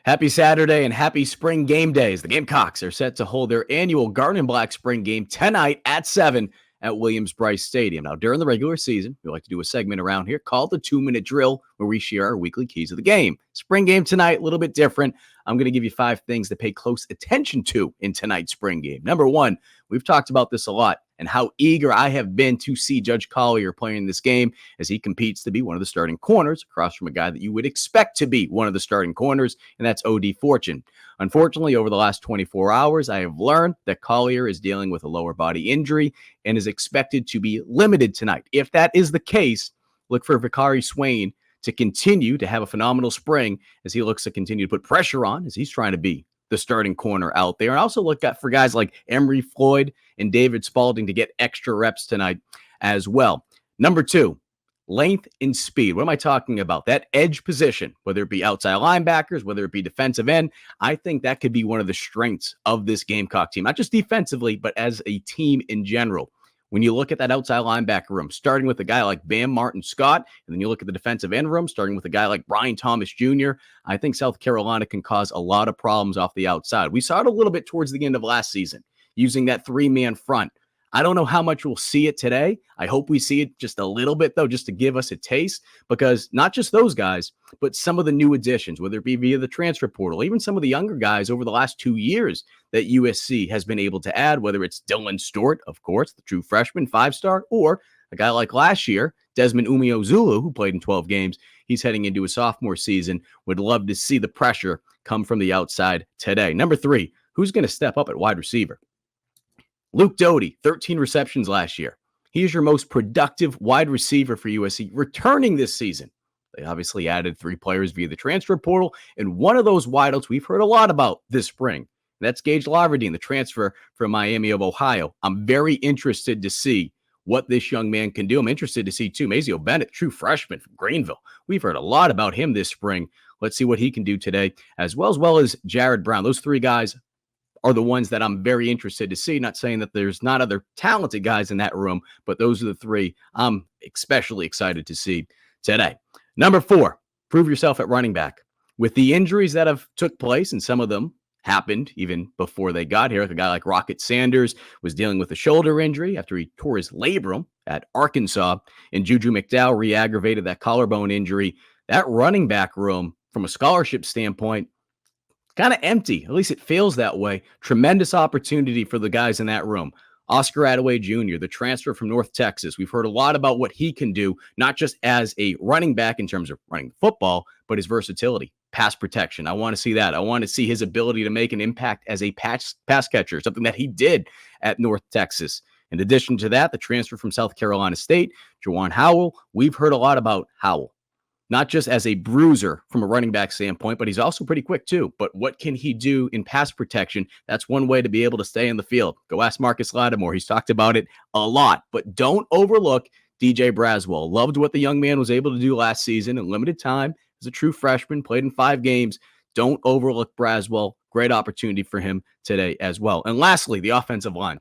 Happy Saturday and happy spring game days. The Gamecocks are set to hold their annual Garden and Black spring game tonight at 7 at Williams-Brice Stadium. Now, during the regular season, we like to do a segment around here called the 2-Minute Drill, where we share our weekly keys of the game. Spring game tonight, a little bit different. I'm going to give you 5 things to pay close attention to in tonight's spring game. Number 1, we've talked about this a lot and how eager I have been to see Judge Collier playing this game as he competes to be one of the starting corners across from a guy that you would expect to be one of the starting corners, and that's O.D. Fortune. Unfortunately, over the last 24 hours, I have learned that Collier is dealing with a lower body injury and is expected to be limited tonight. If that is the case, look for Vicari Swain to continue to have a phenomenal spring as he looks to continue to put pressure on as he's trying to be the starting corner out there. And also look at for guys like Emery Floyd and David Spalding to get extra reps tonight as well. Number 2, length and speed. What am I talking about? That edge position, whether it be outside linebackers, whether it be defensive end, I think that could be one of the strengths of this Gamecock team, not just defensively, but as a team in general. When you look at that outside linebacker room, starting with a guy like Bam Martin Scott, and then you look at the defensive end room, starting with a guy like Brian Thomas Jr., I think South Carolina can cause a lot of problems off the outside. We saw it a little bit towards the end of last season, using that 3-man front. I don't know how much we'll see it today. I hope we see it just a little bit, though, just to give us a taste, because not just those guys, but some of the new additions, whether it be via the transfer portal, even some of the younger guys over the last 2 years that USC has been able to add, whether it's Dylan Stewart, of course, the true freshman 5-star, or a guy like last year, Desmond Umeozulu, who played in 12 games. He's heading into a sophomore season. Would love to see the pressure come from the outside today. Number 3, who's going to step up at wide receiver? Luke Doty, 13 receptions last year. He is your most productive wide receiver for USC, returning this season. They obviously added 3 players via the transfer portal, and one of those wideouts we've heard a lot about this spring. That's Gage Laverdine, the transfer from Miami of Ohio. I'm very interested to see what this young man can do. I'm interested to see, too, Mazio Bennett, true freshman from Greenville. We've heard a lot about him this spring. Let's see what he can do today, as well as Jared Brown. Those 3 guys are the ones that I'm very interested to see. Not saying that there's not other talented guys in that room, but those are the 3 I'm especially excited to see today. Number 4, prove yourself at running back. With the injuries that have took place, and some of them happened even before they got here, like a guy like Rocket Sanders was dealing with a shoulder injury after he tore his labrum at Arkansas, and Juju McDowell re-aggravated that collarbone injury. That running back room, from a scholarship standpoint, kind of empty. At least it feels that way. Tremendous opportunity for the guys in that room. Oscar Attaway Jr., the transfer from North Texas. We've heard a lot about what he can do, not just as a running back in terms of running football, but his versatility, pass protection. I want to see that. I want to see his ability to make an impact as a pass catcher, something that he did at North Texas. In addition to that, the transfer from South Carolina State, Juwan Howell. We've heard a lot about Howell. Not just as a bruiser from a running back standpoint, but he's also pretty quick too. But what can he do in pass protection? That's one way to be able to stay in the field. Go ask Marcus Lattimore. He's talked about it a lot. But don't overlook DJ Braswell. Loved what the young man was able to do last season in limited time as a true freshman, played in 5 games. Don't overlook Braswell. Great opportunity for him today as well. And lastly, the offensive line.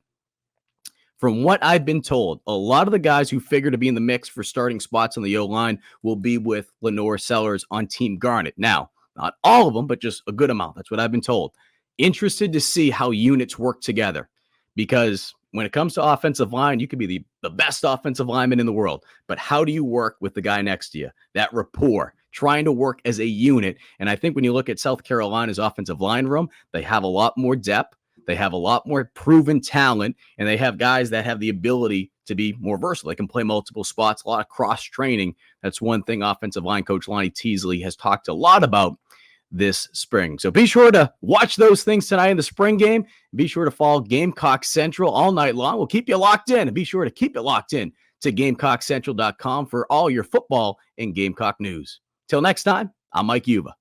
From what I've been told, a lot of the guys who figure to be in the mix for starting spots on the O-line will be with Lenore Sellers on Team Garnet. Now, not all of them, but just a good amount. That's what I've been told. Interested to see how units work together, because when it comes to offensive line, you could be the best offensive lineman in the world, but how do you work with the guy next to you? That rapport, trying to work as a unit. And I think when you look at South Carolina's offensive line room, they have a lot more depth. They have a lot more proven talent, and they have guys that have the ability to be more versatile. They can play multiple spots, a lot of cross-training. That's one thing offensive line coach Lonnie Teasley has talked a lot about this spring. So be sure to watch those things tonight in the spring game. Be sure to follow Gamecock Central all night long. We'll keep you locked in, and be sure to keep it locked in to GamecockCentral.com for all your football and Gamecock news. Till next time, I'm Mike Yuba.